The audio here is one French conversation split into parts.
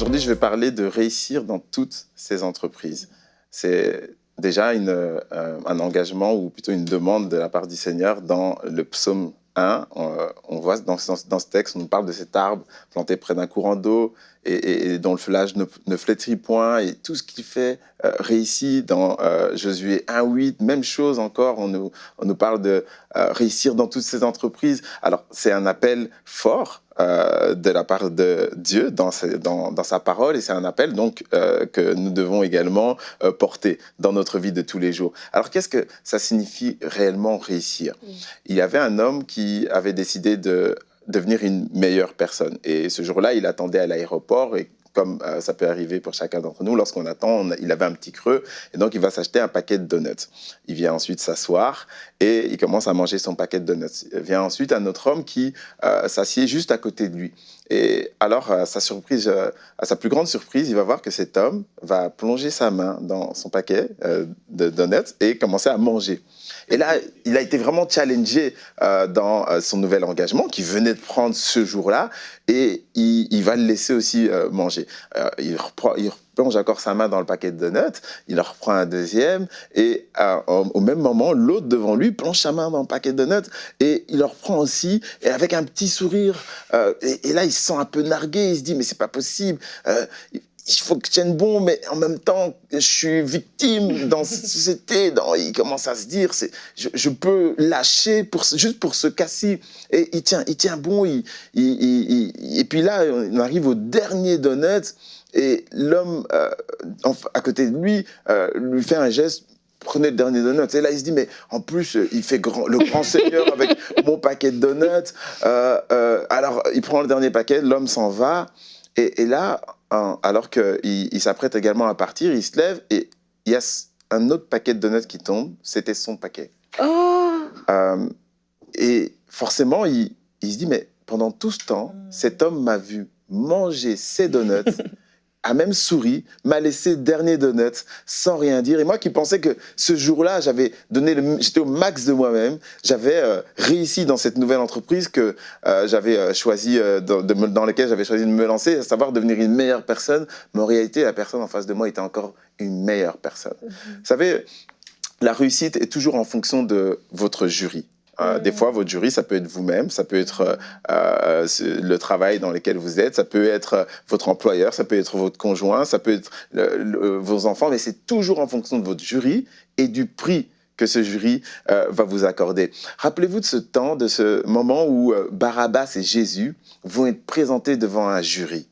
aujourd'hui, je vais parler de réussir dans toutes ces entreprises. C'est déjà un engagement ou plutôt une demande de la part du Seigneur dans le psaume 1. On voit dans ce texte, on nous parle de cet arbre planté près d'un courant d'eau et dont le feuillage ne flétrit point et tout ce qu'il fait réussit. Dans Josué 1,8, même chose encore, on nous parle de réussir dans toutes ces entreprises. Alors, c'est un appel fort de la part de Dieu dans sa parole et c'est un appel donc que nous devons également porter dans notre vie de tous les jours. Alors, qu'est-ce que ça signifie réellement réussir ? Il y avait un homme qui avait décidé de devenir une meilleure personne. Et ce jour-là, il attendait à l'aéroport et comme ça peut arriver pour chacun d'entre nous, lorsqu'on attend, il avait un petit creux et donc il va s'acheter un paquet de donuts. Il vient ensuite s'asseoir et il commence à manger son paquet de donuts. Il vient ensuite un autre homme qui s'assied juste à côté de lui. Et alors, à sa plus grande surprise, il va voir que cet homme va plonger sa main dans son paquet de donuts et commencer à manger. Et là, il a été vraiment challengé dans son nouvel engagement qu'il venait de prendre ce jour-là et il va le laisser aussi manger. Il replonge encore sa main dans le paquet de donuts, il en reprend un deuxième et au même moment, l'autre devant lui plonge sa main dans le paquet de donuts et il en reprend aussi et avec un petit sourire. Et là, il se sent un peu nargué, il se dit « mais c'est pas possible ». Il faut que je tienne bon, mais en même temps, je suis victime dans cette société. Il commence à se dire, je peux lâcher juste pour ce cas-ci. Et il tient bon. Et puis là, on arrive au dernier donut. Et l'homme à côté de lui fait un geste. Prenez le dernier donut. Et là, il se dit, mais en plus, il fait le grand seigneur avec mon paquet de donuts. Alors, il prend le dernier paquet, l'homme s'en va. Et là, alors qu'il s'apprête également à partir, il se lève et il y a un autre paquet de donuts qui tombe. C'était son paquet. Oh. Et forcément, il se dit, mais pendant tout ce temps, cet homme m'a vu manger ses donuts, a même souri, m'a laissé le dernier donut sans rien dire. Et moi qui pensais que ce jour-là, j'étais au max de moi-même, j'avais réussi dans cette nouvelle entreprise que j'avais choisi, dans laquelle j'avais choisi de me lancer, à savoir devenir une meilleure personne. Mais en réalité, la personne en face de moi était encore une meilleure personne. Vous savez, la réussite est toujours en fonction de votre jury. Des fois, votre jury, ça peut être vous-même, ça peut être le travail dans lequel vous êtes, ça peut être votre employeur, ça peut être votre conjoint, ça peut être vos enfants, mais c'est toujours en fonction de votre jury et du prix que ce jury va vous accorder. Rappelez-vous de ce temps, de ce moment où Barabbas et Jésus vont être présentés devant un jury.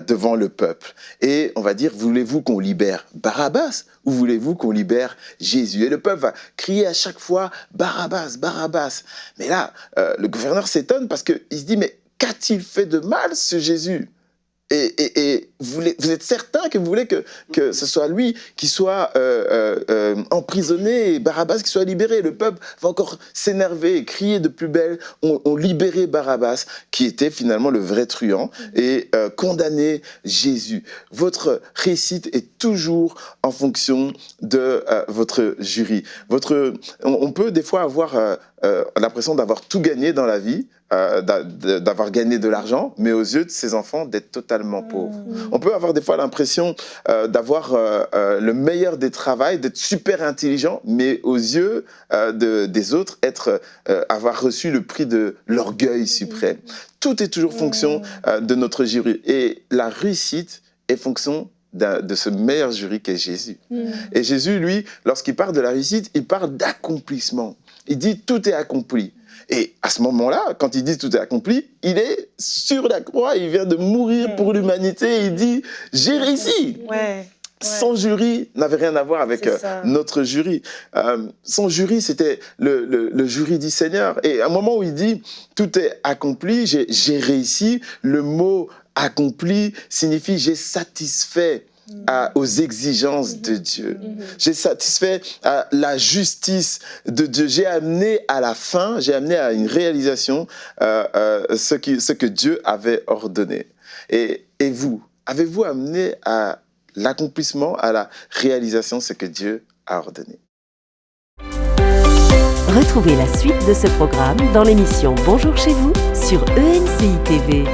Devant le peuple. Et on va dire, voulez-vous qu'on libère Barabbas ou voulez-vous qu'on libère Jésus ? Et le peuple va crier à chaque fois, Barabbas, Barabbas. Mais là, le gouverneur s'étonne parce qu'il se dit, mais qu'a-t-il fait de mal ce Jésus ? Et vous êtes certain que vous voulez que ce soit lui qui soit emprisonné et Barabbas qui soit libéré. Le peuple va encore s'énerver et crier de plus belle. On libérait Barabbas, qui était finalement le vrai truand, et condamner Jésus. Votre réussite est toujours en fonction de votre jury. On peut des fois avoir l'impression d'avoir tout gagné dans la vie, d'avoir gagné de l'argent, mais aux yeux de ses enfants, d'être totalement pauvre. On peut avoir des fois l'impression d'avoir le meilleur des travails, d'être super intelligent, mais aux yeux des autres, avoir reçu le prix de l'orgueil suprême. Tout est toujours fonction de notre jury. Et la réussite est fonction de ce meilleur jury qu'est Jésus. Et Jésus, lui, lorsqu'il parle de la réussite, il parle d'accomplissement. Il dit « tout est accompli ». Et à ce moment-là, quand il dit « tout est accompli », il est sur la croix, il vient de mourir pour l'humanité, il dit « j'ai réussi ». Son jury n'avait rien à voir avec notre jury. Son jury, c'était le jury du Seigneur. Et à un moment où il dit « tout est accompli », j'ai réussi, le mot « accompli » signifie « j'ai satisfait ». Aux exigences de Dieu. J'ai satisfait à la justice de Dieu. J'ai amené à la fin, j'ai amené à une réalisation ce que Dieu avait ordonné. Et vous, avez-vous amené à l'accomplissement, à la réalisation ce que Dieu a ordonné? Retrouvez la suite de ce programme dans l'émission Bonjour chez vous sur ENCI TV.